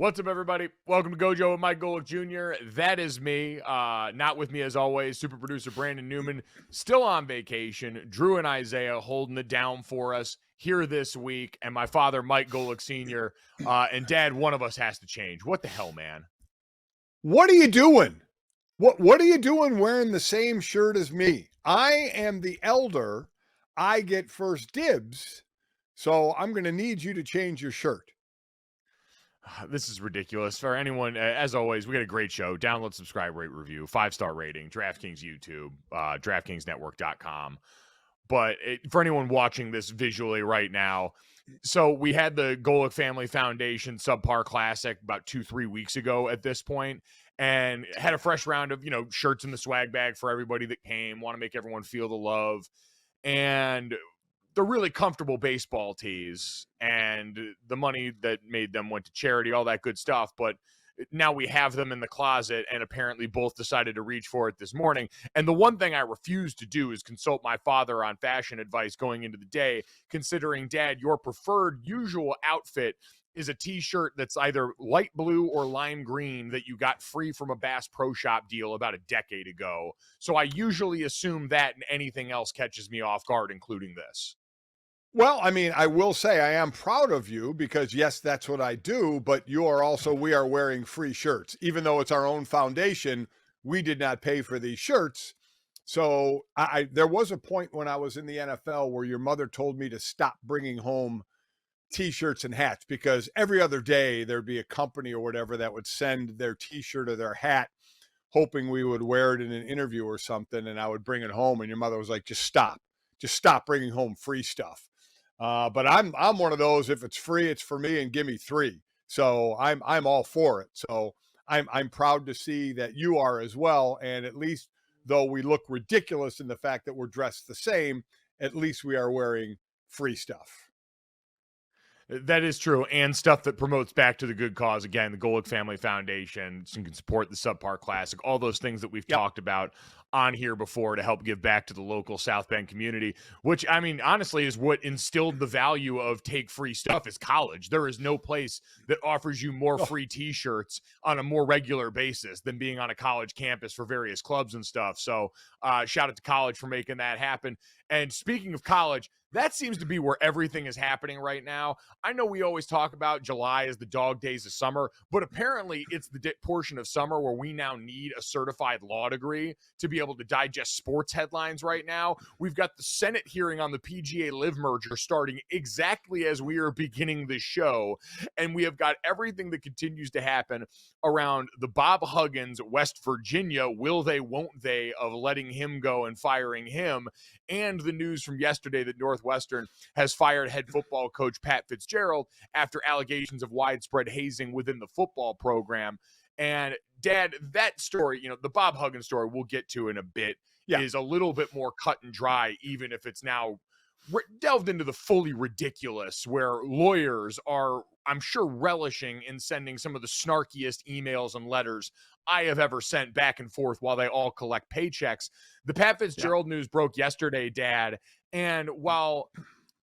What's up, everybody? Welcome to Gojo and Mike Jr. That is me. Not with me, as always, super producer Brandon Newman, still on vacation. Drew and Isaiah holding it down for us here this week. And my father, Mike Golick Sr., and Dad, one of us has to change. What the hell, man? What are you doing? What are you doing wearing the same shirt as me? I am the elder. I get first dibs. So I'm going to need you to change your shirt. This is ridiculous. For anyone, as always, we got a great show. Download, subscribe, rate, review, 5-star rating, DraftKings YouTube, DraftKingsNetwork.com. But for anyone watching this visually right now, so we had the Golick Family Foundation Subpar Classic about 2-3 weeks ago at this point, and had a fresh round of, shirts in the swag bag for everybody that came. Want to make everyone feel the love. And they're really comfortable baseball tees, and the money that made them went to charity, all that good stuff. But now we have them in the closet, and apparently both decided to reach for it this morning. And the one thing I refuse to do is consult my father on fashion advice going into the day, considering, Dad, your preferred usual outfit is a t-shirt that's either light blue or lime green that you got free from a Bass Pro Shop deal about a decade ago. So I usually assume that, and anything else catches me off guard, including this. Well, I mean, I will say I am proud of you because, yes, that's what I do. But we are wearing free shirts. Even though it's our own foundation, we did not pay for these shirts. So there was a point when I was in the NFL where your mother told me to stop bringing home T-shirts and hats, because every other day there'd be a company or whatever that would send their T-shirt or their hat hoping we would wear it in an interview or something. And I would bring it home. And your mother was like, just stop bringing home free stuff. But I'm one of those, if it's free, it's for me, and give me 3. So I'm all for it. So I'm proud to see that you are as well. And at least, though we look ridiculous in the fact that we're dressed the same, at least we are wearing free stuff. That is true, and stuff that promotes back to the good cause. Again, the Golick Family Foundation, so you can support the Subpar Classic, all those things that we've talked about on here before to help give back to the local South Bend community, which, I mean, honestly, is what instilled the value of take free stuff is college. There is no place that offers you more free T-shirts on a more regular basis than being on a college campus for various clubs and stuff. So shout out to college for making that happen. And speaking of college, that seems to be where everything is happening right now. I know we always talk about July as the dog days of summer, but apparently it's the portion of summer where we now need a certified law degree to be able to digest sports headlines right now. We've got the Senate hearing on the PGA Live merger starting exactly as we are beginning the show, and we have got everything that continues to happen around the Bob Huggins, West Virginia, will they, won't they, of letting him go and firing him, and the news from yesterday that Northwestern has fired head football coach Pat Fitzgerald after allegations of widespread hazing within the football program. And Dad, that story, the Bob Huggins story we'll get to in a bit, is a little bit more cut and dry, even if it's now delved into the fully ridiculous, where lawyers are, I'm sure, relishing in sending some of the snarkiest emails and letters I have ever sent back and forth while they all collect paychecks. The Pat Fitzgerald news broke yesterday, Dad, and while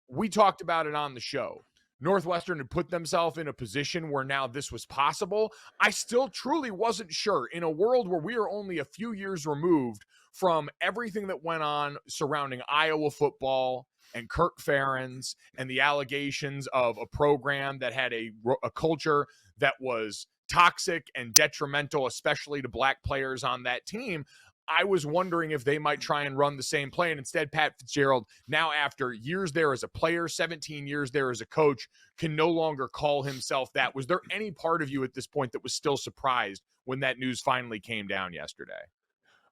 we talked about it on the show, Northwestern had put themselves in a position where now this was possible. I still truly wasn't sure, in a world where we are only a few years removed from everything that went on surrounding Iowa football and Kirk Ferentz and the allegations of a program that had a culture that was toxic and detrimental, especially to black players on that team. I was wondering if they might try and run the same play. And instead, Pat Fitzgerald, now after years there as a player, 17 years there as a coach, can no longer call himself that. Was there any part of you at this point that was still surprised when that news finally came down yesterday?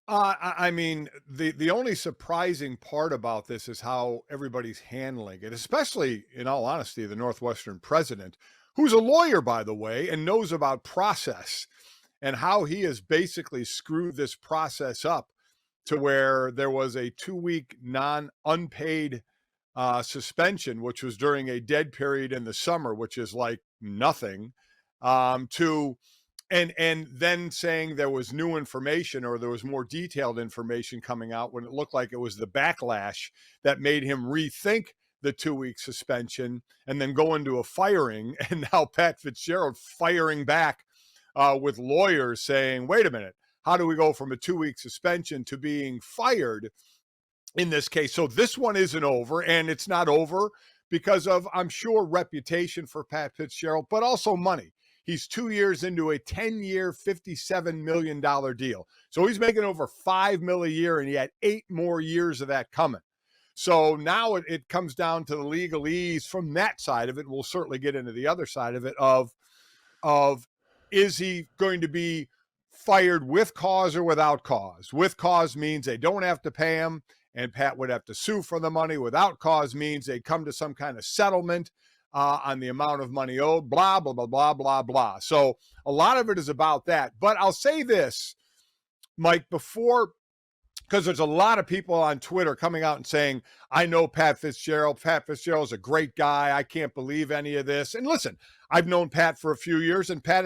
I mean, the only surprising part about this is how everybody's handling it, especially, in all honesty, the Northwestern president, who's a lawyer, by the way, and knows about process, and how he has basically screwed this process up to where there was a 2-week unpaid suspension, which was during a dead period in the summer, which is like nothing, and then saying there was new information, or there was more detailed information coming out, when it looked like it was the backlash that made him rethink the 2-week suspension and then go into a firing. And now Pat Fitzgerald firing back with lawyers saying, wait a minute, how do we go from a 2-week suspension to being fired in this case? So this one isn't over, and it's not over because of, I'm sure, reputation for Pat Fitzgerald, but also money. He's 2 years into a 10-year, $57 million deal. So he's making over $5 million a year, and he had 8 more years of that coming. So now it comes down to the legalese from that side of it. We'll certainly get into the other side of it of is he going to be fired with cause or without cause? With cause means they don't have to pay him, and Pat would have to sue for the money. Without cause means they come to some kind of settlement on the amount of money owed, blah, blah, blah, blah, blah, blah. So a lot of it is about that. But I'll say this, Mike, before, because there's a lot of people on Twitter coming out and saying, I know Pat Fitzgerald. Pat Fitzgerald's a great guy. I can't believe any of this. And listen, I've known Pat for a few years, and Pat,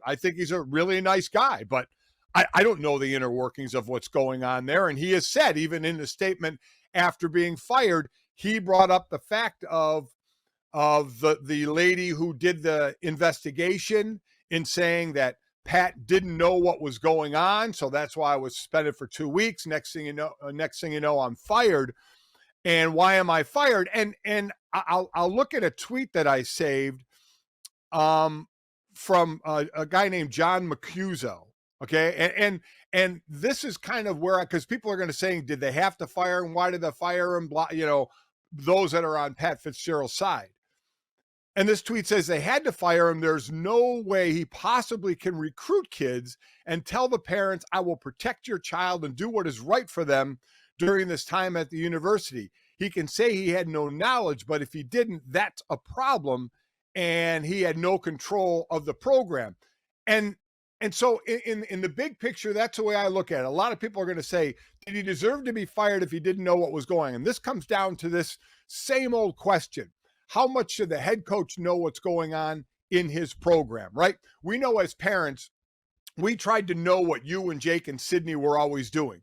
I think he's a really nice guy, but I don't know the inner workings of what's going on there. And he has said, even in the statement after being fired, he brought up the fact of the lady who did the investigation in saying that Pat didn't know what was going on, so that's why I was suspended for 2 weeks. Next thing you know, I'm fired. And why am I fired? And I'll look at a tweet that I saved from a guy named John Mancuso. Okay, and this is kind of where, because people are going to say, did they have to fire him? Why did they fire him? Blah, those that are on Pat Fitzgerald's side. And this tweet says they had to fire him. There's no way he possibly can recruit kids and tell the parents, I will protect your child and do what is right for them during this time at the university. He can say he had no knowledge, but if he didn't, that's a problem. And he had no control of the program. And so in the big picture, that's the way I look at it. A lot of people are going to say, did he deserve to be fired if he didn't know what was going on? And this comes down to this same old question. How much should the head coach know what's going on in his program, right? We know as parents, we tried to know what you and Jake and Sydney were always doing.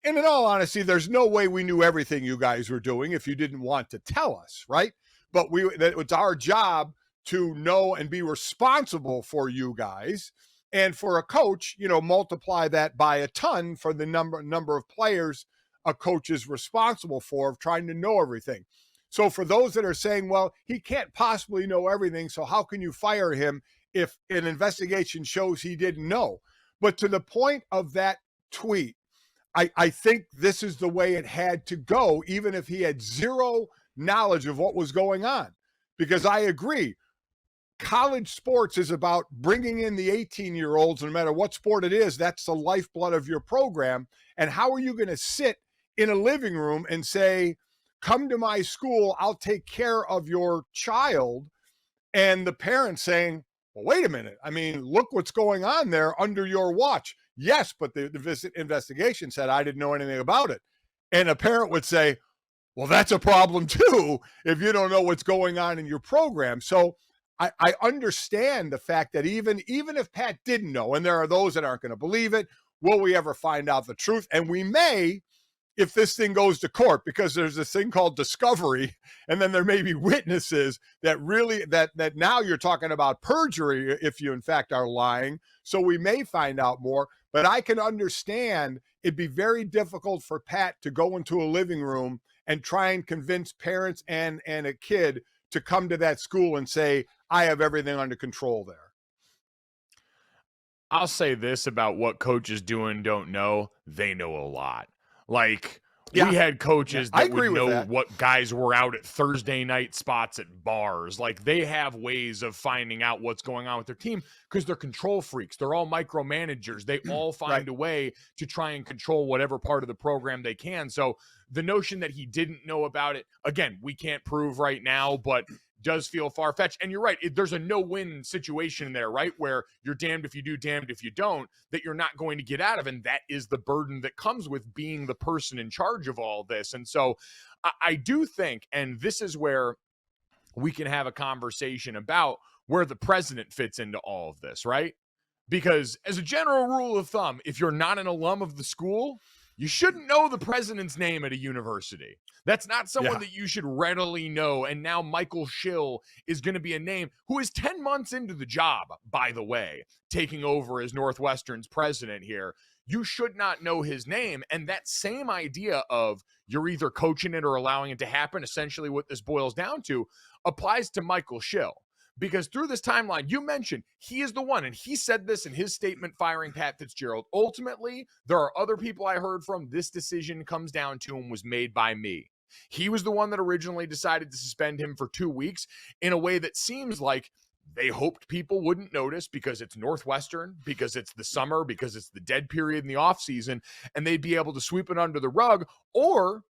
And in all honesty, there's no way we knew everything you guys were doing if you didn't want to tell us, right? But it's our job to know and be responsible for you guys. And for a coach, multiply that by a ton for the number of players a coach is responsible for, of trying to know everything. So for those that are saying, well, he can't possibly know everything, so how can you fire him if an investigation shows he didn't know? But to the point of that tweet, I think this is the way it had to go, even if he had zero knowledge of what was going on. Because I agree, college sports is about bringing in the 18-year-olds, no matter what sport it is. That's the lifeblood of your program. And how are you going to sit in a living room and say, come to my school, I'll take care of your child, and the parents saying, well, wait a minute, I mean, look what's going on there under your watch. Yes, but the investigation said I didn't know anything about it. And a parent would say, well, that's a problem too, if you don't know what's going on in your program. So I understand the fact that even if Pat didn't know, and there are those that aren't going to believe it, will we ever find out the truth? And we may, if this thing goes to court, because there's this thing called discovery, and then there may be witnesses that really, that now you're talking about perjury if you in fact are lying. So we may find out more, but I can understand it'd be very difficult for Pat to go into a living room and try and convince parents and a kid to come to that school and say, I have everything under control there. I'll say this about what coaches do and don't know. They know a lot. Like, we had coaches that would know what guys were out at Thursday night spots at bars. Like, they have ways of finding out what's going on with their team because they're control freaks. They're all micromanagers. They all find a way to try and control whatever part of the program they can. So the notion that he didn't know about it, again, we can't prove right now, but does feel far-fetched. And you're right, there's a no-win situation there, right, where you're damned if you do, damned if you don't, that you're not going to get out of, and that is the burden that comes with being the person in charge of all this. And so I do think, and this is where we can have a conversation about where the president fits into all of this, right? Because as a general rule of thumb, if you're not an alum of the school, you shouldn't know the president's name at a university. That's not someone that you should readily know. And now Michael Schill is going to be a name who is 10 months into the job, by the way, taking over as Northwestern's president here. You should not know his name. And that same idea of you're either coaching it or allowing it to happen, essentially what this boils down to, applies to Michael Schill. Because through this timeline, you mentioned he is the one, and he said this in his statement firing Pat Fitzgerald. Ultimately, there are other people I heard from. This decision comes down to and was made by me. He was the one that originally decided to suspend him for 2 weeks in a way that seems like they hoped people wouldn't notice because it's Northwestern, because it's the summer, because it's the dead period in the offseason, and they'd be able to sweep it under the rug, or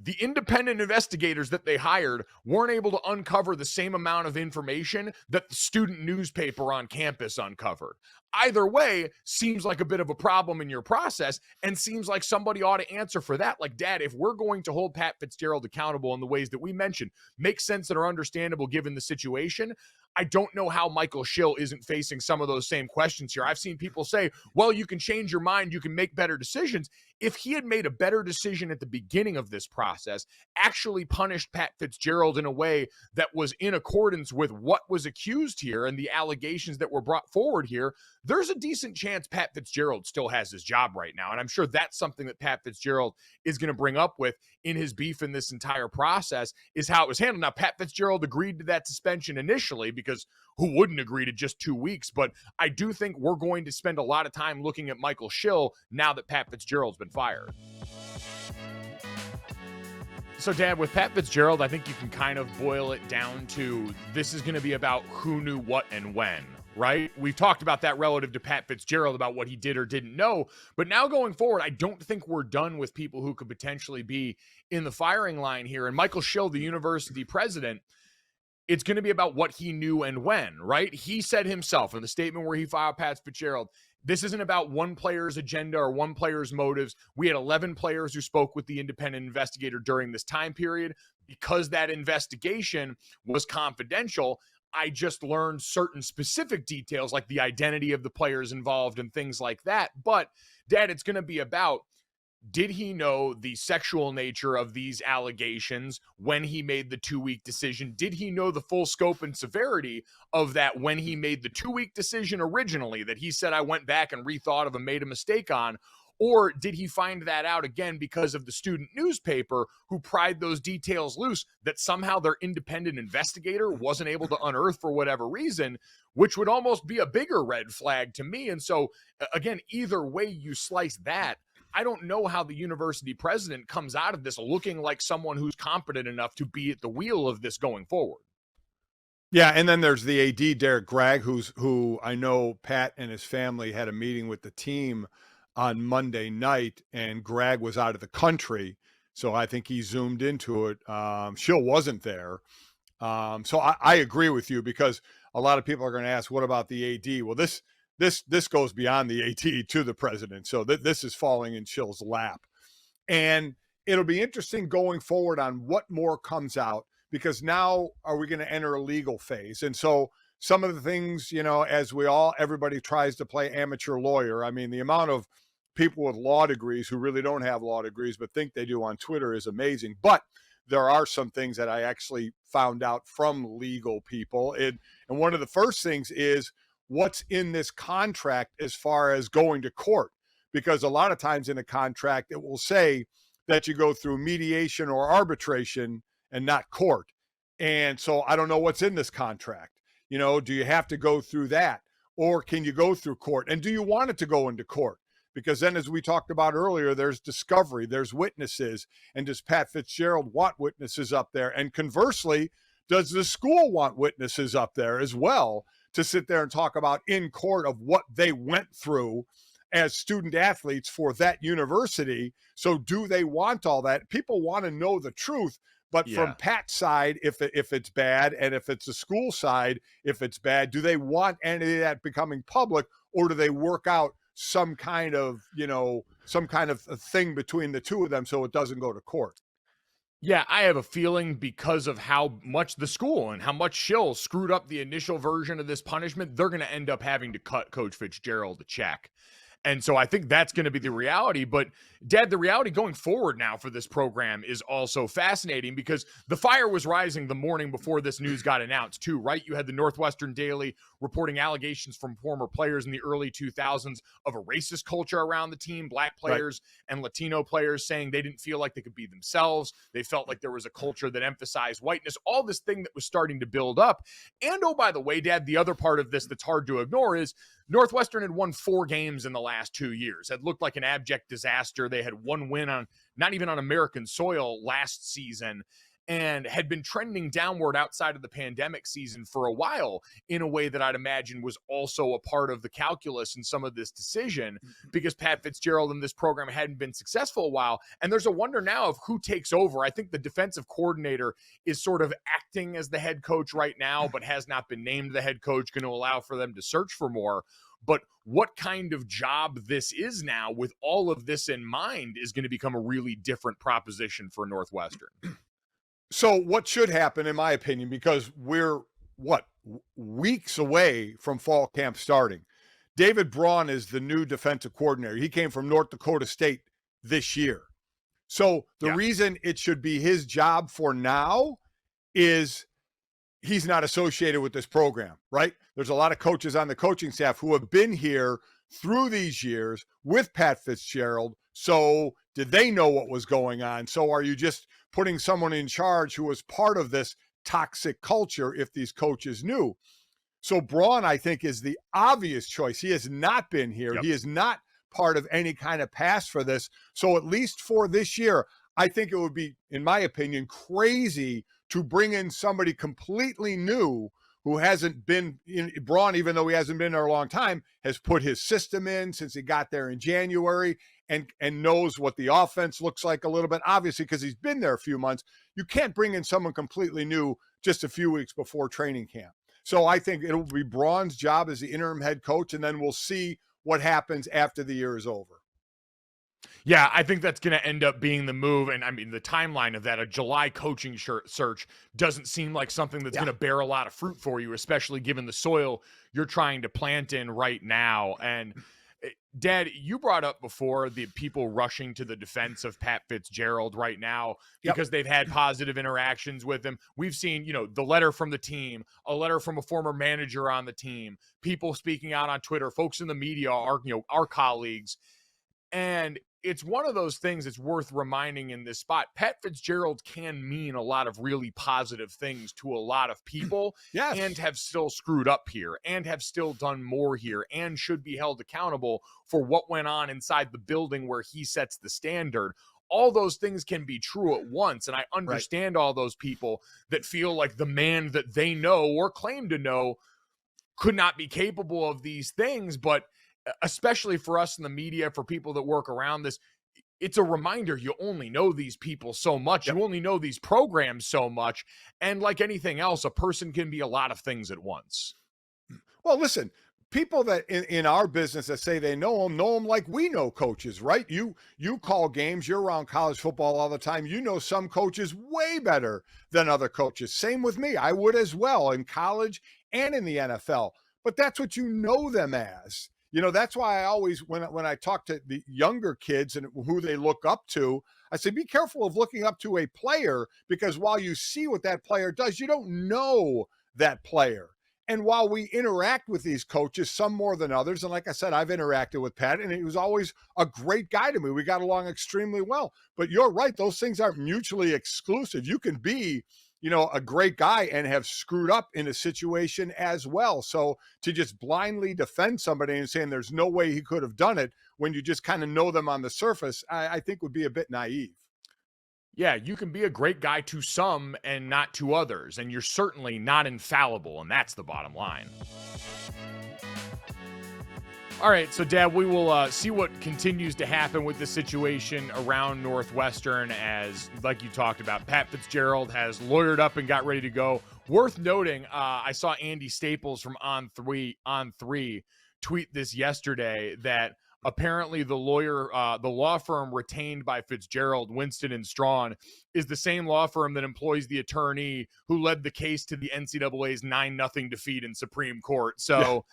the independent investigators that they hired weren't able to uncover the same amount of information that the student newspaper on campus uncovered. Either way, seems like a bit of a problem in your process and seems like somebody ought to answer for that. Like, Dad, if we're going to hold Pat Fitzgerald accountable in the ways that we mentioned, make sense that are understandable given the situation, I don't know how Michael Schill isn't facing some of those same questions here. I've seen people say, well, you can change your mind, you can make better decisions. If he had made a better decision at the beginning of this process, actually punished Pat Fitzgerald in a way that was in accordance with what was accused here and the allegations that were brought forward here, there's a decent chance Pat Fitzgerald still has his job right now. And I'm sure that's something that Pat Fitzgerald is going to bring up with in his beef in this entire process, is how it was handled. Now, Pat Fitzgerald agreed to that suspension initially, because who wouldn't agree to just 2 weeks? But I do think we're going to spend a lot of time looking at Michael Schill now that Pat Fitzgerald's been fired. So, Dad, with Pat Fitzgerald, I think you can kind of boil it down to this is going to be about who knew what and when, right? We've talked about that relative to Pat Fitzgerald about what he did or didn't know. But now going forward, I don't think we're done with people who could potentially be in the firing line here. And Michael Schill, the university president, it's going to be about what he knew and when, right? He said himself in the statement where he filed Pat Fitzgerald, this isn't about one player's agenda or one player's motives. We had 11 players who spoke with the independent investigator during this time period. Because that investigation was confidential, I just learned certain specific details like the identity of the players involved and things like that. But, Dad, it's going to be about, did he know the sexual nature of these allegations when he made the 2-week decision? Did he know the full scope and severity of that when he made the 2-week decision originally that he said, I went back and rethought of and made a mistake on? Or did he find that out again because of the student newspaper who pried those details loose that somehow their independent investigator wasn't able to unearth for whatever reason, which would almost be a bigger red flag to me? And so, again, either way you slice that, I don't know how the university president comes out of this looking like someone who's competent enough to be at the wheel of this going forward. Yeah, and then there's the AD, Derek Gregg, who I know Pat and his family had a meeting with the team on Monday night, and Gregg was out of the country, so I think he zoomed into it. Schill wasn't there. So I agree with you, because a lot of people are going to ask, what about the AD? Well, this goes beyond the AD to the president. So this is falling in Schill's lap. And it'll be interesting going forward on what more comes out, because now are we going to enter a legal phase? And so some of the things, as everybody tries to play amateur lawyer. I mean, the amount of people with law degrees who really don't have law degrees but think they do on Twitter is amazing. But there are some things that I actually found out from legal people. And one of the first things is, what's in this contract as far as going to court? Because a lot of times in a contract, it will say that you go through mediation or arbitration and not court. And so I don't know what's in this contract. Do you have to go through that, or can you go through court? And do you want it to go into court? Because then, as we talked about earlier, there's discovery, there's witnesses. And does Pat Fitzgerald want witnesses up there? And conversely, does the school want witnesses up there as well to sit there and talk about in court of what they went through as student athletes for that university? So do they want all that? People want to know the truth. But from Pat's side, if it's bad, and if it's the school side, if it's bad, do they want any of that becoming public, or do they work out some kind of a thing between the two of them so it doesn't go to court? Yeah, I have a feeling because of how much the school and how much Schill screwed up the initial version of this punishment, they're going to end up having to cut Coach Fitzgerald a check. And so I think that's going to be the reality. But Dad, the reality going forward now for this program is also fascinating because the fire was rising the morning before this news got announced too, right? You had the Northwestern Daily reporting allegations from former players in the early 2000s of a racist culture around the team, black players and Latino players saying they didn't feel like they could be themselves. They felt like there was a culture that emphasized whiteness, all this thing that was starting to build up. And oh, by the way, Dad, the other part of this that's hard to ignore is Northwestern had won 4 games in the last 2 years. It looked like an abject disaster. They had 1 win on not even on American soil last season and had been trending downward outside of the pandemic season for a while in a way that I'd imagine was also a part of the calculus in some of this decision because Pat Fitzgerald and this program hadn't been successful a while. And there's a wonder now of who takes over. I think the defensive coordinator is sort of acting as the head coach right now, but has not been named the head coach, going to allow for them to search for more. But what kind of job this is now with all of this in mind is going to become a really different proposition for Northwestern. So what should happen, in my opinion, because we're, weeks away from fall camp starting. David Braun is the new defensive coordinator. He came from North Dakota State this year. So the reason it should be his job for now is he's not associated with this program, right? There's a lot of coaches on the coaching staff who have been here through these years with Pat Fitzgerald. So did they know what was going on? So are you just putting someone in charge who was part of this toxic culture if these coaches knew? So Braun, I think, is the obvious choice. He has not been here. He is not part of any kind of pass for this. So at least for this year, I think it would be, in my opinion, crazy to bring in somebody completely new who hasn't been in. Braun, even though he hasn't been there a long time, has put his system in since he got there in January and knows what the offense looks like a little bit, obviously, because he's been there a few months. You can't bring in someone completely new just a few weeks before training camp. So I think it'll be Braun's job as the interim head coach, and then we'll see what happens after the year is over. Yeah, I think that's going to end up being the move. And I mean, the timeline of that, a July coaching search doesn't seem like something that's going to bear a lot of fruit for you, especially given the soil you're trying to plant in right now. And Dad, you brought up before the people rushing to the defense of Pat Fitzgerald right now because they've had positive interactions with him. We've seen, the letter from the team, a letter from a former manager on the team, people speaking out on Twitter, folks in the media, our colleagues. And it's one of those things that's worth reminding in this spot. Pat Fitzgerald can mean a lot of really positive things to a lot of people and have still screwed up here and have still done more here and should be held accountable for what went on inside the building where he sets the standard. All those things can be true at once. And I understand all those people that feel like the man that they know or claim to know could not be capable of these things. But especially for us in the media, for people that work around this, it's a reminder you only know these people so much. You only know these programs so much. And like anything else, a person can be a lot of things at once. Well, listen, people that in our business that say they know them like we know coaches, right? You call games, you're around college football all the time. You know some coaches way better than other coaches. Same with me. I would as well in college and in the NFL. But that's what you know them as. That's why I always, when I talk to the younger kids and who they look up to, I say, be careful of looking up to a player, because while you see what that player does, you don't know that player. And while we interact with these coaches, some more than others, and like I said, I've interacted with Pat, and he was always a great guy to me. We got along extremely well. But you're right, those things aren't mutually exclusive. You can be a great guy and have screwed up in a situation as well. So to just blindly defend somebody and saying there's no way he could have done it when you just kind of know them on the surface, I think would be a bit naive. Yeah, you can be a great guy to some and not to others, and you're certainly not infallible, and that's the bottom line. All right, so Dad, we will see what continues to happen with the situation around Northwestern as, like you talked about, Pat Fitzgerald has lawyered up and got ready to go. Worth noting, I saw Andy Staples from On 3 tweet this yesterday that apparently the law firm retained by Fitzgerald, Winston and Strawn, is the same law firm that employs the attorney who led the case to the NCAA's 9-0 defeat in Supreme Court. So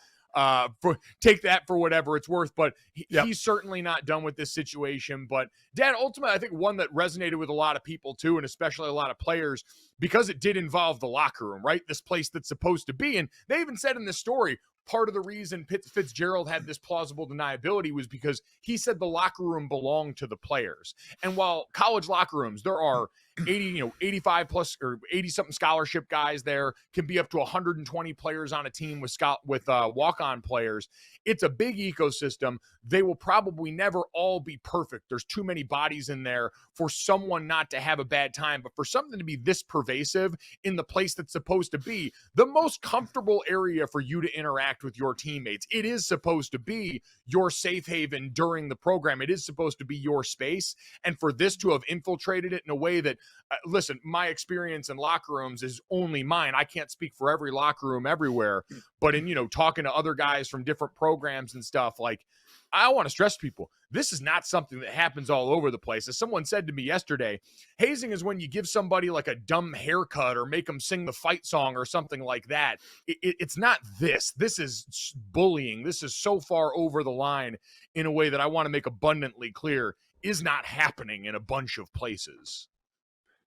take that for whatever it's worth. But Yep. he's certainly not done with this situation. But Dad, ultimately, I think one that resonated with a lot of people too, and especially a lot of players, because it did involve the locker room, right? This place that's supposed to be. And they even said in this story, part of the reason Fitzgerald had this plausible deniability was because he said the locker room belonged to the players. And while college locker rooms, there are 85 plus or 80 something scholarship guys there, can be up to 120 players on a team with walk-on players. It's a big ecosystem. They will probably never all be perfect. There's too many bodies in there for someone not to have a bad time, but for something to be this pervasive in the place that's supposed to be the most comfortable area for you to interact with your teammates. It is supposed to be your safe haven during the program. It is supposed to be your space. And for this to have infiltrated it in a way that, listen, my experience in locker rooms is only mine. I can't speak for every locker room everywhere, but in, talking to other guys from different programs and stuff, like, I want to stress people, this is not something that happens all over the place. As someone said to me yesterday, hazing is when you give somebody like a dumb haircut or make them sing the fight song or something like that. It's not this. This is bullying. This is so far over the line in a way that I want to make abundantly clear is not happening in a bunch of places.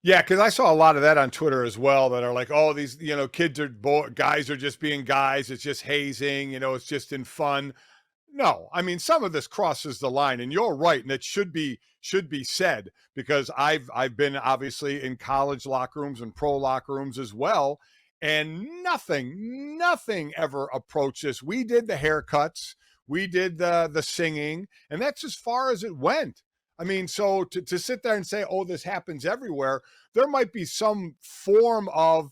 Yeah, because I saw a lot of that on Twitter as well that are like, oh, these, kids guys are just being guys. It's just hazing, it's just in fun. No, I mean, some of this crosses the line, and you're right, and it should be said, because I've been obviously in college locker rooms and pro locker rooms as well, and nothing ever approached this. We did the haircuts, we did the singing, and that's as far as it went. I mean, so to sit there and say, oh, this happens everywhere, there might be some form of,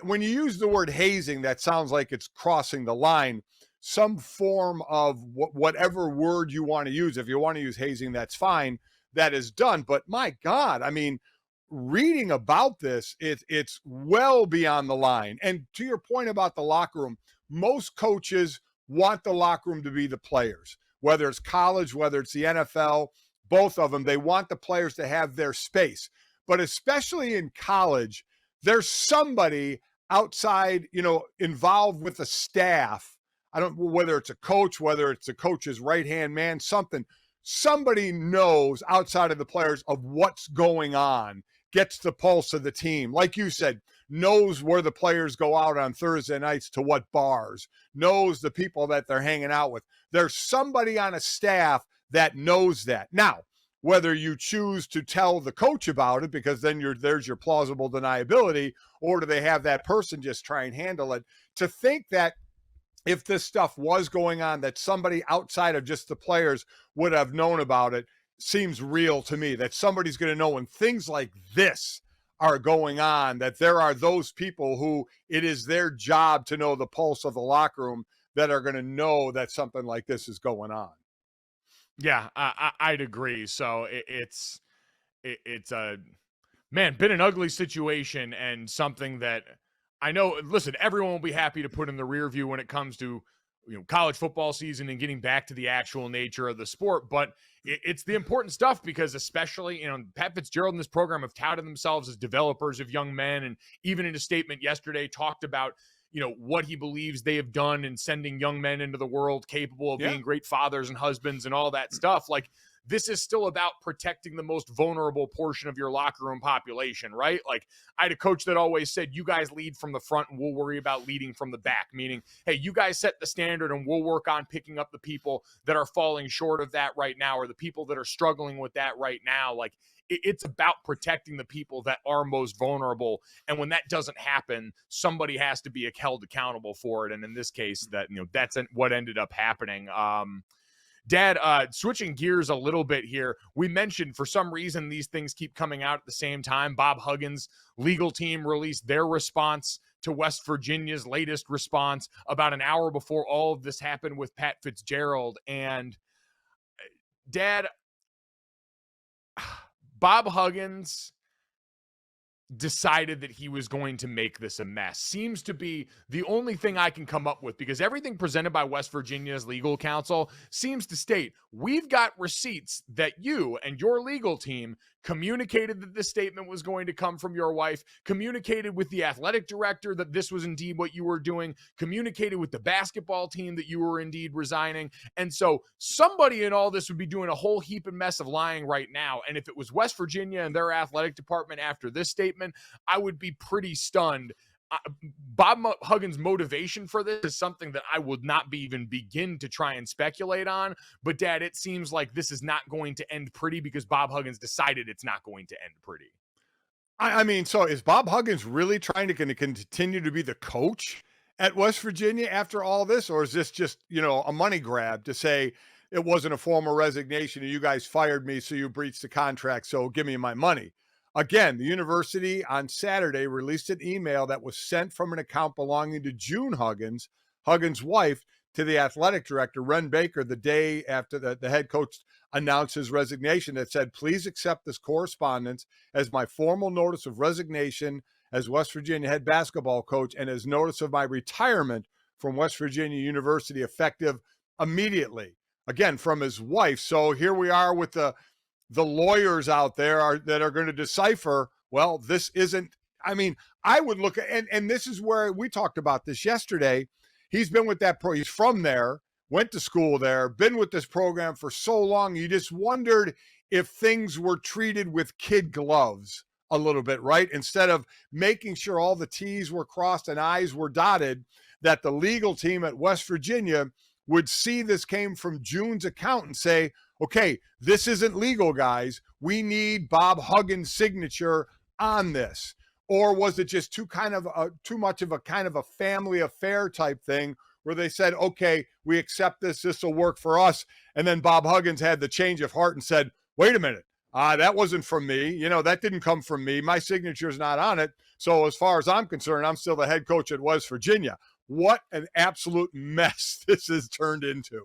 when you use the word hazing, that sounds like it's crossing the line. Some form of whatever word you want to use. If you want to use hazing, that's fine. That is done. But my God, I mean, reading about this, it's well beyond the line. And to your point about the locker room, most coaches want the locker room to be the players, whether it's college, whether it's the NFL, both of them. They want the players to have their space. But especially in college, there's somebody outside, involved with the staff. I don't know whether it's a coach, whether it's the coach's right-hand man, somebody knows outside of the players of what's going on, gets the pulse of the team. Like you said, knows where the players go out on Thursday nights to what bars, knows the people that they're hanging out with. There's somebody on a staff that knows that. Now, whether you choose to tell the coach about it, because then there's your plausible deniability, or do they have that person just try and handle it? To think that if this stuff was going on, that somebody outside of just the players would have known about it seems real to me, that somebody's going to know when things like this are going on, that there are those people who it is their job to know the pulse of the locker room that are going to know that something like this is going on. Yeah, I'd agree. So it's a, man, been an ugly situation, and something that I know, listen, everyone will be happy to put in the rear view when it comes to, college football season and getting back to the actual nature of the sport. But it's the important stuff, because especially, Pat Fitzgerald and this program have touted themselves as developers of young men. And even in a statement yesterday talked about, what he believes they have done in sending young men into the world capable of being great fathers and husbands and all that stuff. Like, this is still about protecting the most vulnerable portion of your locker room population, right? Like, I had a coach that always said, you guys lead from the front and we'll worry about leading from the back. Meaning, hey, you guys set the standard and we'll work on picking up the people that are falling short of that right now, or the people that are struggling with that right now. Like, it's about protecting the people that are most vulnerable. And when that doesn't happen, somebody has to be held accountable for it. And in this case, that's what ended up happening. Dad, switching gears a little bit here, we mentioned for some reason these things keep coming out at the same time. Bob Huggins' legal team released their response to West Virginia's latest response about an hour before all of this happened with Pat Fitzgerald. And Dad, Bob Huggins decided that he was going to make this a mess. Seems to be the only thing I can come up with, because everything presented by West Virginia's legal counsel seems to state, we've got receipts that you and your legal team communicated that this statement was going to come from your wife, communicated with the athletic director that this was indeed what you were doing, communicated with the basketball team that you were indeed resigning. And so somebody in all this would be doing a whole heap and mess of lying right now. And if it was West Virginia and their athletic department after this statement, I would be pretty stunned. Bob Huggins' motivation for this is something that I would not be even begin to try and speculate on. But, Dad, it seems like this is not going to end pretty because Bob Huggins decided it's not going to end pretty. I mean, so is Bob Huggins really trying to continue to be the coach at West Virginia after all this? Or is this just, a money grab to say it wasn't a formal resignation and you guys fired me, so you breached the contract, so give me my money? Again, the university on Saturday released an email that was sent from an account belonging to June Huggins, Huggins' wife, to the athletic director, Ren Baker, the day after the head coach announced his resignation, that said, please accept this correspondence as my formal notice of resignation as West Virginia head basketball coach and as notice of my retirement from West Virginia University effective immediately. Again, from his wife. So here we are with the lawyers out there that are going to decipher, well, this isn't, I would look at, and this is where we talked about this yesterday. He's been with he's from there, went to school there, been with this program for so long. You just wondered if things were treated with kid gloves a little bit, right? Instead of making sure all the T's were crossed and I's were dotted, that the legal team at West Virginia would see this came from June's account and say, okay, this isn't legal, guys. We need Bob Huggins' signature on this. Or was it just too much of a kind of a family affair type thing where they said, okay, we accept this, this will work for us. And then Bob Huggins had the change of heart and said, wait a minute, that wasn't from me. That didn't come from me. My signature's not on it. So as far as I'm concerned, I'm still the head coach at West Virginia. What an absolute mess this has turned into.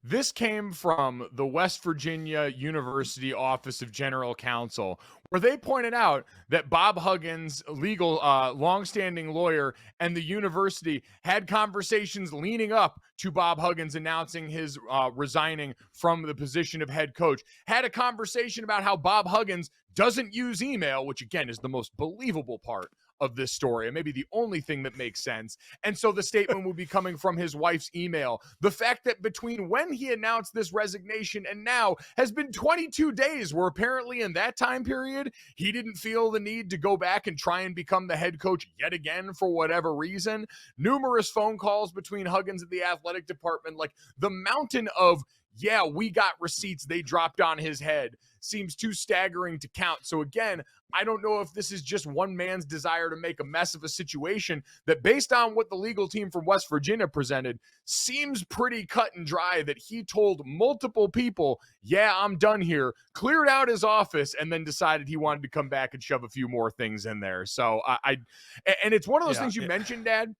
This came from the West Virginia University Office of General Counsel, where they pointed out that Bob Huggins, legal, longstanding lawyer, and the university had conversations leading up to Bob Huggins announcing his resigning from the position of head coach, had a conversation about how Bob Huggins doesn't use email, which again is the most believable part of this story and maybe the only thing that makes sense. And so the statement would be coming from his wife's email. The fact that between when he announced this resignation and now has been 22 days, where apparently in that time period, he didn't feel the need to go back and try and become the head coach yet again for whatever reason. Numerous phone calls between Huggins and the athletic department, like the mountain of, yeah, we got receipts they dropped on his head, seems too staggering to count. So again, I don't know if this is just one man's desire to make a mess of a situation that, based on what the legal team from West Virginia presented, seems pretty cut and dry, that he told multiple people, yeah, I'm done here, cleared out his office, and then decided he wanted to come back and shove a few more things in there. So and it's one of those things you mentioned, Dad.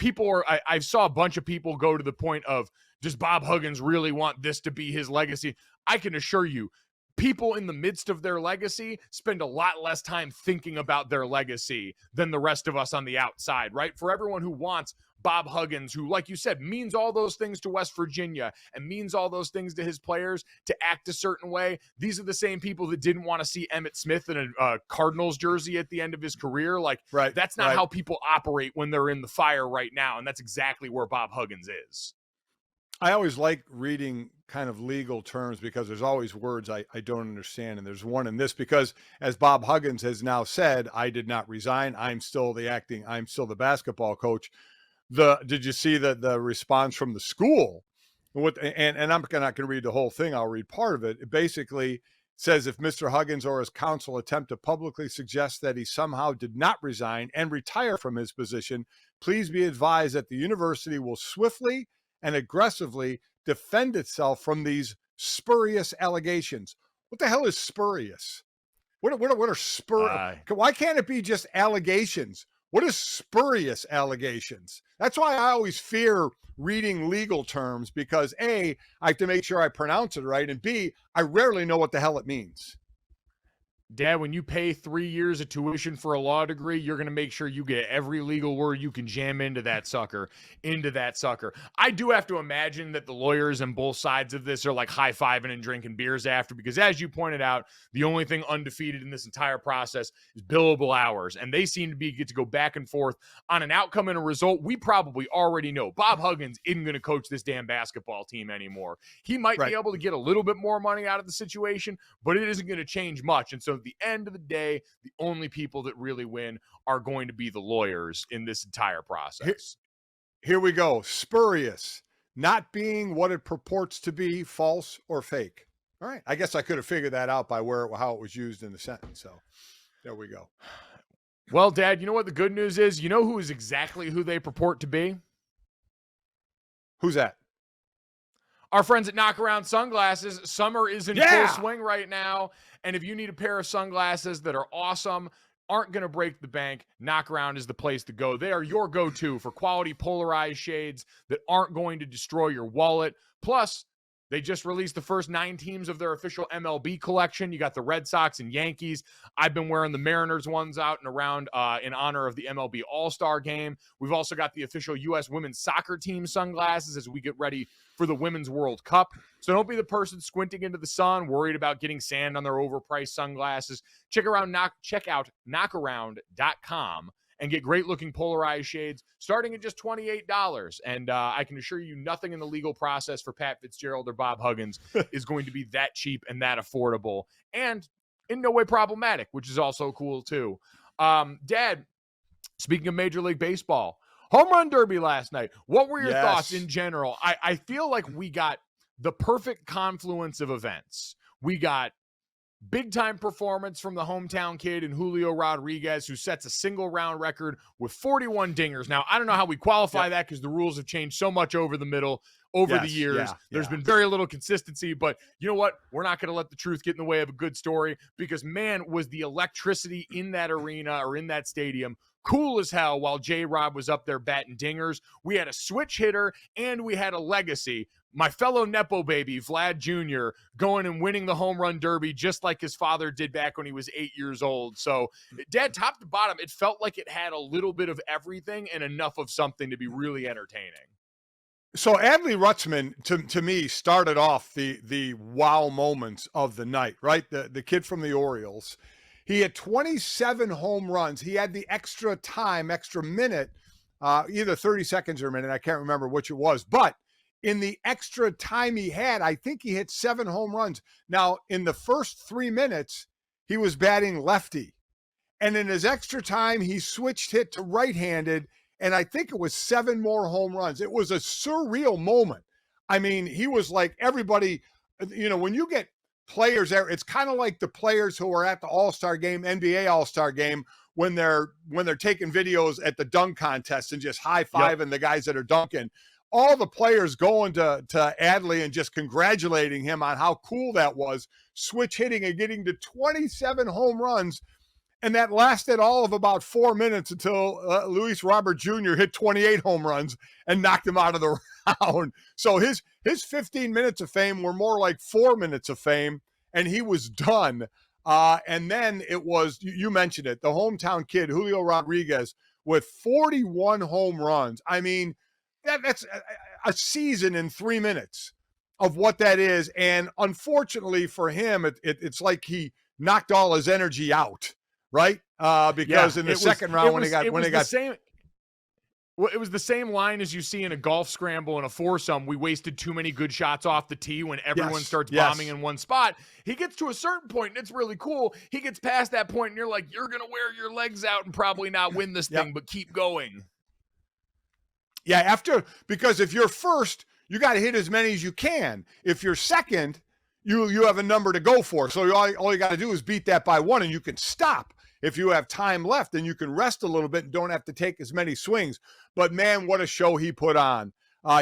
I saw a bunch of people go to the point of, does Bob Huggins really want this to be his legacy? I can assure you, people in the midst of their legacy spend a lot less time thinking about their legacy than the rest of us on the outside, right? For everyone who wants Bob Huggins, who, like you said, means all those things to West Virginia and means all those things to his players, to act a certain way, these are the same people that didn't want to see Emmitt Smith in a Cardinals jersey at the end of his career. Like, that's not how people operate when they're in the fire right now, and that's exactly where Bob Huggins is. I always like reading kind of legal terms because there's always words I don't understand. And there's one in this, because as Bob Huggins has now said, I did not resign. I'm still the basketball coach. Did you see the response from the school? And I'm not going to read the whole thing. I'll read part of it. It basically says, if Mr. Huggins or his counsel attempt to publicly suggest that he somehow did not resign and retire from his position, please be advised that the university will swiftly and aggressively defend itself from these spurious allegations. What the hell is spurious? What are spurious? Why can't it be just allegations? What is spurious allegations? That's why I always fear reading legal terms, because A, I have to make sure I pronounce it right, and B, I rarely know what the hell it means. Dad, when you pay 3 years of tuition for a law degree, you're going to make sure you get every legal word you can jam into that sucker. I do have to imagine that the lawyers on both sides of this are like high-fiving and drinking beers after, because as you pointed out, the only thing undefeated in this entire process is billable hours. And they seem to get to go back and forth on an outcome and a result we probably already know. Bob Huggins isn't going to coach this damn basketball team anymore. He might be able to get a little bit more money out of the situation, but it isn't going to change much. And so at the end of the day, the only people that really win are going to be the lawyers in this entire process. Here we go. Spurious, not being what it purports to be, false or fake. All right. I guess I could have figured that out by how it was used in the sentence. So there we go. Well, Dad, you know what the good news is? You know who is exactly who they purport to be? Who's that? Our friends at Knockaround Sunglasses. Summer is in full swing right now. And if you need a pair of sunglasses that are awesome, aren't going to break the bank, Knockaround is the place to go. They are your go-to for quality polarized shades that aren't going to destroy your wallet. Plus, they just released the first 9 teams of their official MLB collection. You got the Red Sox and Yankees. I've been wearing the Mariners ones out and around in honor of the MLB All-Star Game. We've also got the official U.S. women's soccer team sunglasses as we get ready for the Women's World Cup. So don't be the person squinting into the sun, worried about getting sand on their overpriced sunglasses. Check out knockaround.com and get great-looking polarized shades starting at just $28. And I can assure you nothing in the legal process for Pat Fitzgerald or Bob Huggins is going to be that cheap and that affordable and in no way problematic, which is also cool too. Dad, speaking of Major League Baseball, home run derby last night. What were your thoughts in general? I feel like we got the perfect confluence of events. We got big-time performance from the hometown kid in Julio Rodriguez, who sets a single-round record with 41 dingers. Now, I don't know how we qualify that because the rules have changed so much over the years. There's been very little consistency, but you know what? We're not going to let the truth get in the way of a good story because, man, was the electricity in that arena or in that stadium cool as hell while J-Rob was up there batting dingers. We had a switch hitter and we had a legacy. My fellow Nepo baby, Vlad Jr., going and winning the home run derby just like his father did back when he was 8 years old. So, Dad, top to bottom, it felt like it had a little bit of everything and enough of something to be really entertaining. So Audley Rutschman, to me, started off the wow moments of the night, right? The kid from the Orioles. He had 27 home runs. He had the extra time, extra minute, either 30 seconds or a minute. I can't remember which it was. But in the extra time he had, I think he hit 7 home runs. Now, in the first 3 minutes, he was batting lefty. And in his extra time, he switched hit to right-handed, and I think it was 7 more home runs. It was a surreal moment. I mean, he was like everybody, when you get players there, it's kind of like the players who are at the All-Star game, NBA All-Star game, when they're taking videos at the dunk contest and just high-fiving the guys that are dunking. All the players going to Audley and just congratulating him on how cool that was, switch hitting and getting to 27 home runs. And that lasted all of about 4 minutes until Luis Robert Jr. hit 28 home runs and knocked him out of the round. So his 15 minutes of fame were more like 4 minutes of fame, and he was done. And then it was, you mentioned it, the hometown kid, Julio Rodriguez, with 41 home runs. I mean, that's a season in 3 minutes of what that is. And unfortunately for him, it's like he knocked all his energy out. Right? Because in the second round, it was the same line as you see in a golf scramble and a foursome. We wasted too many good shots off the tee when everyone starts bombing in one spot. He gets to a certain point, and it's really cool. He gets past that point, and you're like, you're going to wear your legs out and probably not win this thing, but keep going. Yeah, because if you're first, you got to hit as many as you can. If you're second, you have a number to go for. So all you got to do is beat that by 1, and you can stop. If you have time left, then you can rest a little bit and don't have to take as many swings. But, man, what a show he put on.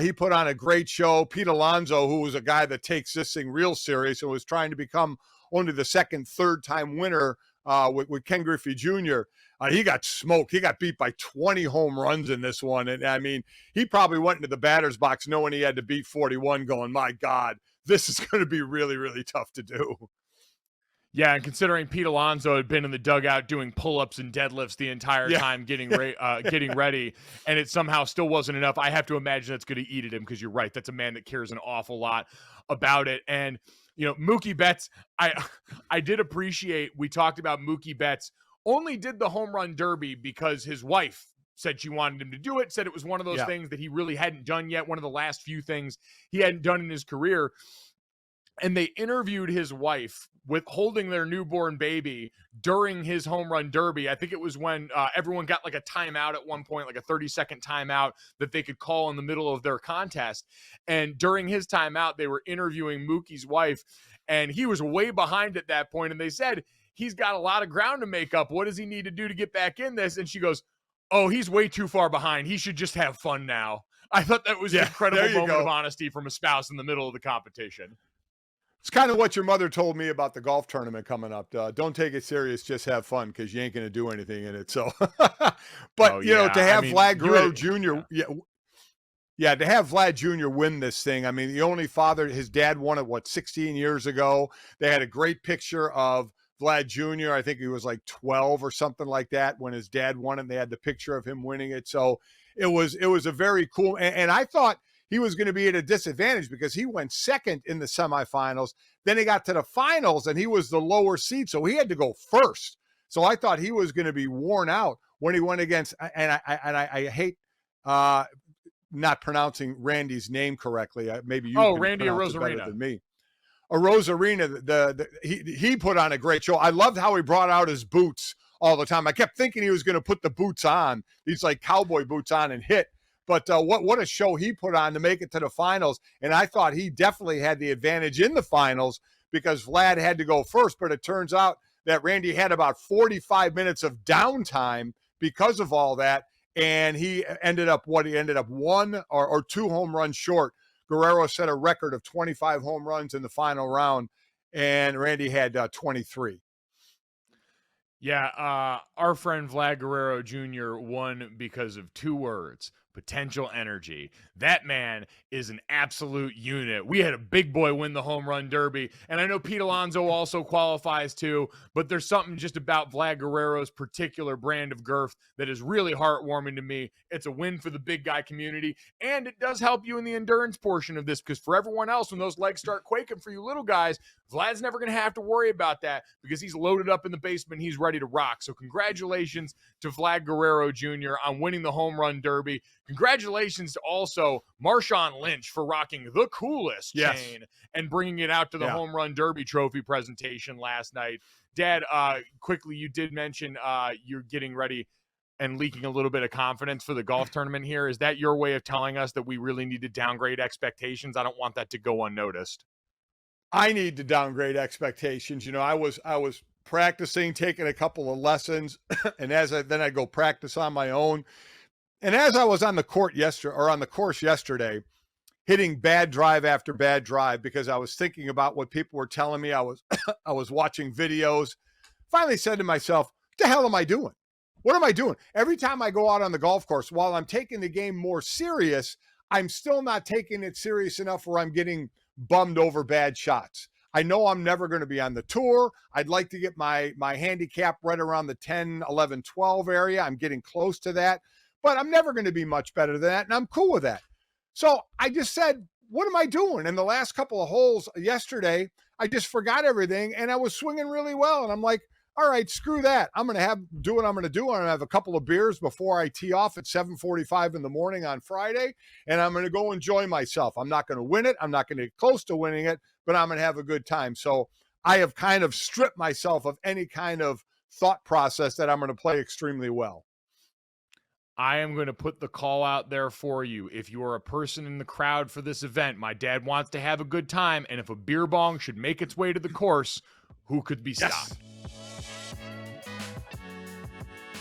He put on a great show. Pete Alonso, who was a guy that takes this thing real serious and was trying to become only the second, third-time winner with Ken Griffey Jr., he got smoked. He got beat by 20 home runs in this one. And, I mean, he probably went into the batter's box knowing he had to beat 41 going, my God, this is going to be really, really tough to do. Yeah, and considering Pete Alonso had been in the dugout doing pull-ups and deadlifts the entire time getting ready, and it somehow still wasn't enough, I have to imagine that's going to eat at him, because you're right. That's a man that cares an awful lot about it. And, Mookie Betts, I did appreciate, we talked about Mookie Betts only did the home run derby because his wife said she wanted him to do it, said it was one of those things that he really hadn't done yet, one of the last few things he hadn't done in his career. And they interviewed his wife with holding their newborn baby during his home run derby. I think it was when everyone got like a timeout at one point, like a 30-second timeout that they could call in the middle of their contest. And during his timeout, they were interviewing Mookie's wife, and he was way behind at that point. And they said, he's got a lot of ground to make up. What does he need to do to get back in this? And she goes, oh, he's way too far behind. He should just have fun now. I thought that was an incredible moment of honesty from a spouse in the middle of the competition. It's kind of what your mother told me about the golf tournament coming up. Don't take it serious, just have fun, because you ain't going to do anything in it. So, but to have Vlad Guerrero Jr. To have Vlad Jr. win this thing. I mean, the only father, his dad won it, 16 years ago. They had a great picture of Vlad Jr. I think he was like 12 or something like that when his dad won it. And they had the picture of him winning it. So it was a very cool, and I thought he was going to be at a disadvantage because he went second in the semifinals. Then he got to the finals and he was the lower seed, so he had to go first. So I thought he was going to be worn out when he went against, and I hate not pronouncing Randy's name correctly. Maybe you Randy Arozarena better than me. Arozarena, he put on a great show. I loved how he brought out his boots all the time. I kept thinking he was going to put the boots on, these like cowboy boots on, and hit. But what a show he put on to make it to the finals. And I thought he definitely had the advantage in the finals because Vlad had to go first. But it turns out that Randy had about 45 minutes of downtime because of all that. And he ended up one or two home runs short. Guerrero set a record of 25 home runs in the final round, and Randy had 23. Yeah, our friend Vlad Guerrero Jr. won because of two words: potential energy. That man is an absolute unit. We had a big boy win the home run derby, and I know Pete Alonso also qualifies too, but there's something just about Vlad Guerrero's particular brand of girth that is really heartwarming to me. It's a win for the big guy community, and it does help you in the endurance portion of this, because for everyone else, when those legs start quaking for you little guys, Vlad's never going to have to worry about that because he's loaded up in the basement. He's ready to rock. So congratulations to Vlad Guerrero Jr. on winning the home run derby. Congratulations to also Marshawn Lynch for rocking the coolest chain and bringing it out to the home run derby trophy presentation last night. Dad, quickly, you did mention you're getting ready and leaking a little bit of confidence for the golf tournament here. Is that your way of telling us that we really need to downgrade expectations? I don't want that to go unnoticed. I need to downgrade expectations. I was practicing, taking a couple of lessons, and then I go practice on my own. And as I was on the course yesterday, hitting bad drive after bad drive because I was thinking about what people were telling me. I was watching videos. Finally said to myself, "What the hell am I doing? What am I doing?" Every time I go out on the golf course, while I'm taking the game more serious, I'm still not taking it serious enough where I'm getting bummed over bad shots. I know I'm never going to be on the tour. I'd like to get my handicap right around the 10, 11, 12 area. I'm getting close to that, but I'm never going to be much better than that, and I'm cool with that. So I just said, what am I doing? In the last couple of holes yesterday, I just forgot everything, and I was swinging really well, and I'm like, all right, screw that. I'm going to do what I'm going to do. I'm going to have a couple of beers before I tee off at 7:45 in the morning on Friday, and I'm going to go enjoy myself. I'm not going to win it. I'm not going to get close to winning it, but I'm going to have a good time. So I have kind of stripped myself of any kind of thought process that I'm going to play extremely well. I am going to put the call out there for you. If you are a person in the crowd for this event, my dad wants to have a good time, and if a beer bong should make its way to the course, who could be stopped?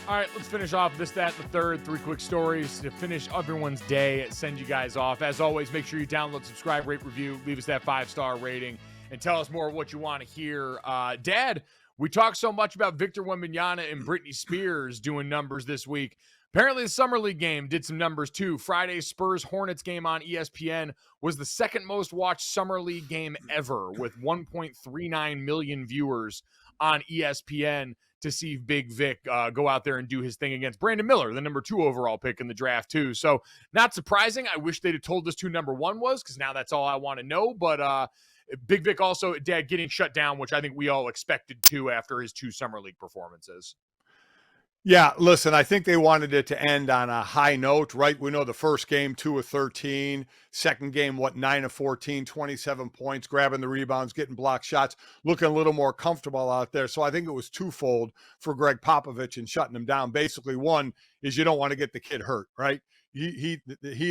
All right, let's finish off this, that, the third. 3 quick stories to finish everyone's day, send you guys off. As always, make sure you download, subscribe, rate, review, leave us that 5-star rating, and tell us more of what you want to hear. Dad, we talked so much about Victor Wembanyama and Britney Spears doing numbers this week. Apparently, the Summer League game did some numbers too. Friday's Spurs-Hornets game on ESPN was the second most watched Summer League game ever, with 1.39 million viewers on ESPN to see Big Vic go out there and do his thing against Brandon Miller, the number 2 overall pick in the draft too. So not surprising. I wish they'd have told us who number 1 was, because now that's all I want to know. But Big Vic also, Dad, getting shut down, which I think we all expected to after his 2 summer league performances. Yeah, listen, I think they wanted it to end on a high note, right? We know the first game, 2 of 13. Second game, 9 of 14, 27 points, grabbing the rebounds, getting blocked shots, looking a little more comfortable out there. So I think it was twofold for Greg Popovich in shutting him down. Basically, one is you don't want to get the kid hurt, right? He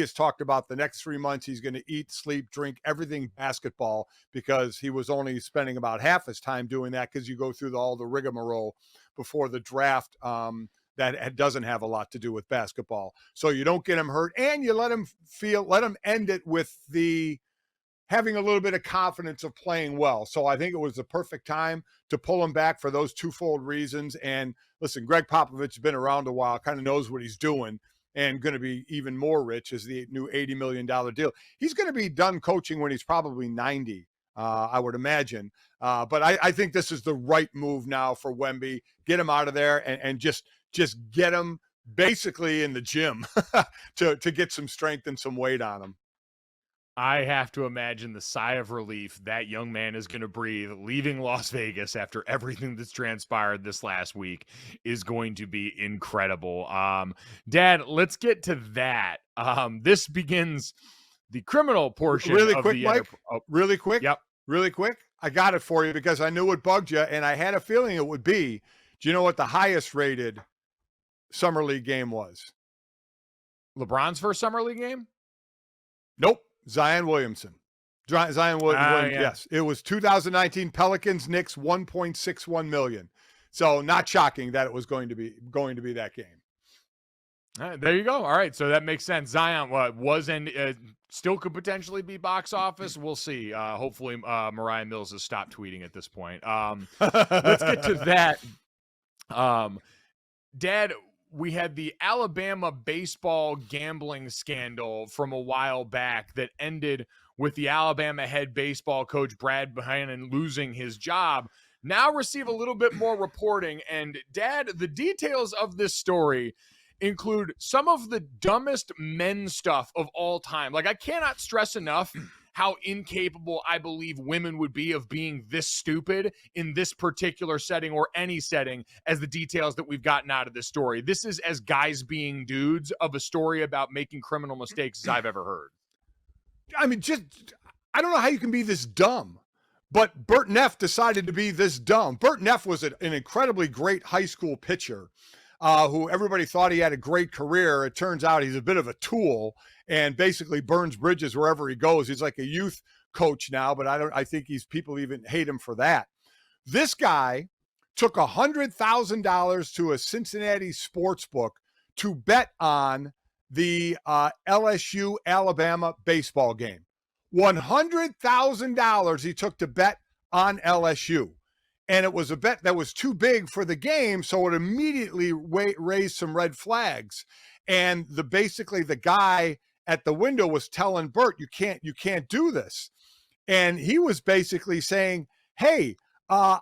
has talked about the next 3 months he's going to eat, sleep, drink, everything basketball, because he was only spending about half his time doing that, because you go through all the rigmarole before the draft that doesn't have a lot to do with basketball. So you don't get him hurt, and you let him end it with the having a little bit of confidence of playing well. So I think it was the perfect time to pull him back for those twofold reasons. And listen, Greg Popovich has been around a while, kind of knows what he's doing, and going to be even more rich as the new $80 million deal. He's going to be done coaching when he's probably 90, I would imagine. But I think this is the right move now for Wemby. Get him out of there and just get him basically in the gym to get some strength and some weight on him. I have to imagine the sigh of relief that young man is going to breathe leaving Las Vegas after everything that's transpired this last week is going to be incredible. Dad, let's get to that. This begins the criminal portion really of quick, the Mike. Really quick. Yep. Really quick. I got it for you because I knew it bugged you, and I had a feeling it would be. Do you know what the highest rated summer league game was? LeBron's first summer league game? Nope. Zion Williamson. Zion Williamson, yeah. Yes. It was 2019 Pelicans Knicks, 1.61 million. So not shocking that it was going to be that game. All right, there you go. All right, so that makes sense. Zion was and still could potentially be box office. We'll see. Hopefully, Mariah Mills has stopped tweeting at this point. Let's get to that. Dad, we had the Alabama baseball gambling scandal from a while back that ended with the Alabama head baseball coach Brad Bohannon losing his job. Now receive a little bit more reporting. And Dad, the details of this story include some of the dumbest men stuff of all time. Like, I cannot stress enough how incapable I believe women would be of being this stupid in this particular setting or any setting as the details that we've gotten out of this story. This is as guys being dudes of a story about making criminal mistakes as I've ever heard. I mean, I don't know how you can be this dumb, but Bert Neff decided to be this dumb. Bert Neff was an incredibly great high school pitcher who everybody thought he had a great career. It turns out he's a bit of a tool and basically burns bridges wherever he goes. He's like a youth coach now, but I think people even hate him for that. This guy took $100,000 to a Cincinnati sports book to bet on the LSU Alabama baseball game. $100,000 he took to bet on LSU. And it was a bet that was too big for the game, so it immediately raised some red flags. And basically the guy at the window was telling Bert, you can't do this. And he was basically saying, hey,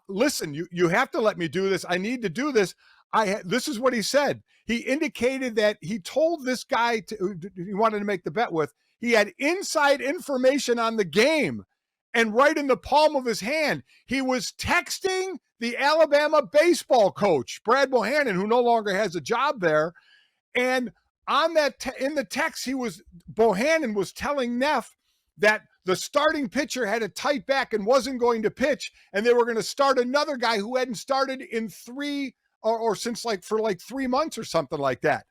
listen, you have to let me do this. I need to do this. This is what he said. He indicated that he told this guy he wanted to make the bet with, he had inside information on the game. And right in the palm of his hand, he was texting the Alabama baseball coach, Brad Bohannon, who no longer has a job there. And on that, in the text, Bohannon was telling Neff that the starting pitcher had a tight back and wasn't going to pitch, and they were going to start another guy who hadn't started in since 3 months or something like that.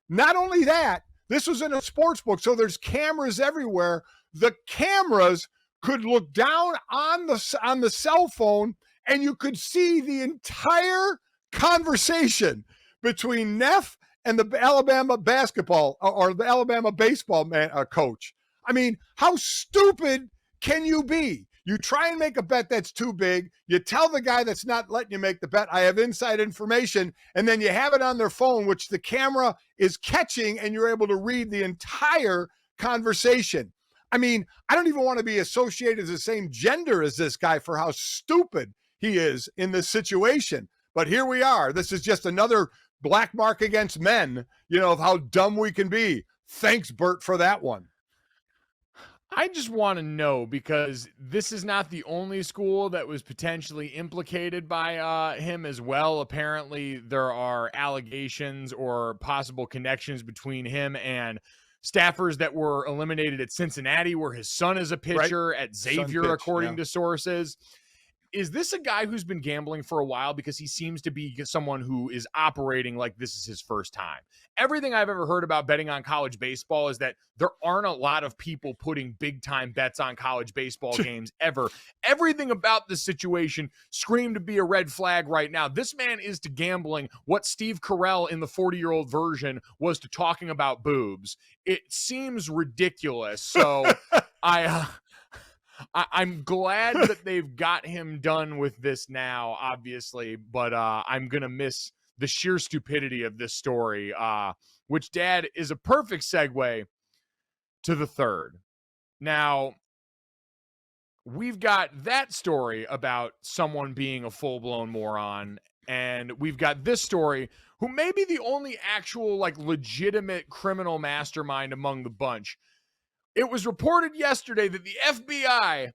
Not only that, this was in a sports book, so there's cameras everywhere. The cameras could look down on the cell phone, and you could see the entire conversation between Neff and the Alabama basketball or the Alabama baseball coach. I mean, how stupid can you be? You try and make a bet that's too big. You tell the guy that's not letting you make the bet, I have inside information, and then you have it on their phone, which the camera is catching, and you're able to read the entire conversation. I mean, I don't even want to be associated as the same gender as this guy for how stupid he is in this situation. But here we are. This is just another black mark against men, of how dumb we can be. Thanks, Bert, for that one. I just want to know, because this is not the only school that was potentially implicated by him as well. Apparently, there are allegations or possible connections between him and staffers that were eliminated at Cincinnati, where his son is a pitcher, at Xavier, according to sources. Is this a guy who's been gambling for a while? Because he seems to be someone who is operating like this is his first time. Everything I've ever heard about betting on college baseball is that there aren't a lot of people putting big time bets on college baseball games ever. Everything about this situation screamed to be a red flag right now. This man is to gambling what Steve Carell in the 40-year-old version was to talking about boobs. It seems ridiculous. So I'm glad that they've got him done with this now, obviously, but I'm going to miss the sheer stupidity of this story, which, Dad, is a perfect segue to the third. Now, we've got that story about someone being a full-blown moron, and we've got this story who may be the only actual, legitimate criminal mastermind among the bunch. It was reported yesterday that the FBI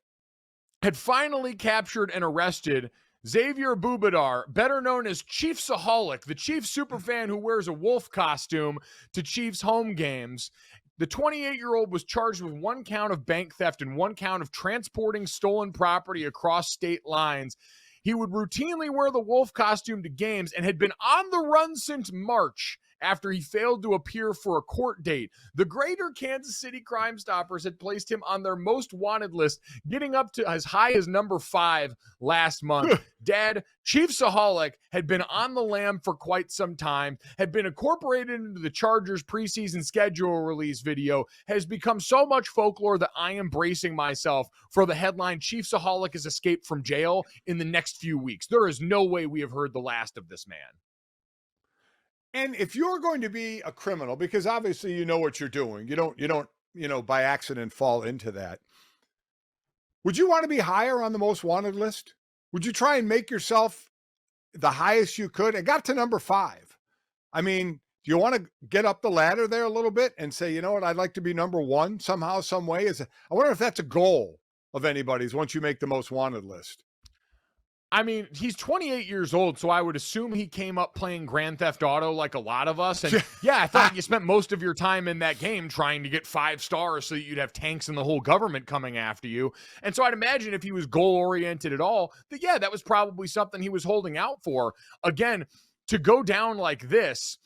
had finally captured and arrested Xavier Bubadar, better known as Chiefsaholic, the Chiefs superfan who wears a wolf costume to Chiefs home games. The 28-year-old was charged with 1 count of bank theft and 1 count of transporting stolen property across state lines. He would routinely wear the wolf costume to games and had been on the run since March after he failed to appear for a court date. The Greater Kansas City Crime Stoppers had placed him on their most wanted list, getting up to as high as number 5 last month. Dad, Chiefsaholic had been on the lam for quite some time, had been incorporated into the Chargers preseason schedule release video, has become so much folklore that I am bracing myself for the headline, Chiefsaholic has escaped from jail, in the next few weeks. There is no way we have heard the last of this man. And if you're going to be a criminal, because obviously you know what you're doing, you don't, by accident fall into that. Would you want to be higher on the most wanted list? Would you try and make yourself the highest you could? It got to number 5. I mean, do you want to get up the ladder there a little bit and say, you know what, I'd like to be number 1 somehow, some way? I wonder if that's a goal of anybody's once you make the most wanted list. I mean, he's 28 years old, so I would assume he came up playing Grand Theft Auto like a lot of us. And yeah, I thought you spent most of your time in that game trying to get 5 stars so that you'd have tanks and the whole government coming after you. And so I'd imagine if he was goal-oriented at all, that was probably something he was holding out for. Again, to go down like this,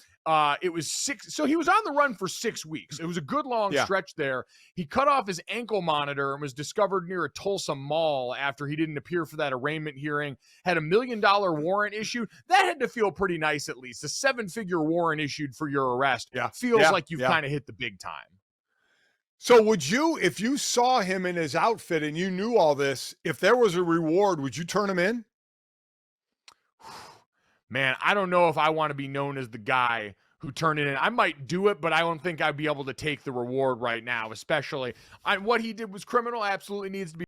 it was 6. So he was on the run for 6 weeks. It was a good long stretch there. He cut off his ankle monitor and was discovered near a Tulsa mall after he didn't appear for that arraignment hearing. Had $1 million warrant issued. That had to feel pretty nice, at least. A 7-figure warrant issued for your arrest feels like you've kind of hit the big time. So would you, if you saw him in his outfit and you knew all this, if there was a reward, would you turn him in? Man, I don't know if I want to be known as the guy who turned it in. I might do it, but I don't think I'd be able to take the reward right now, especially what he did was criminal, absolutely needs to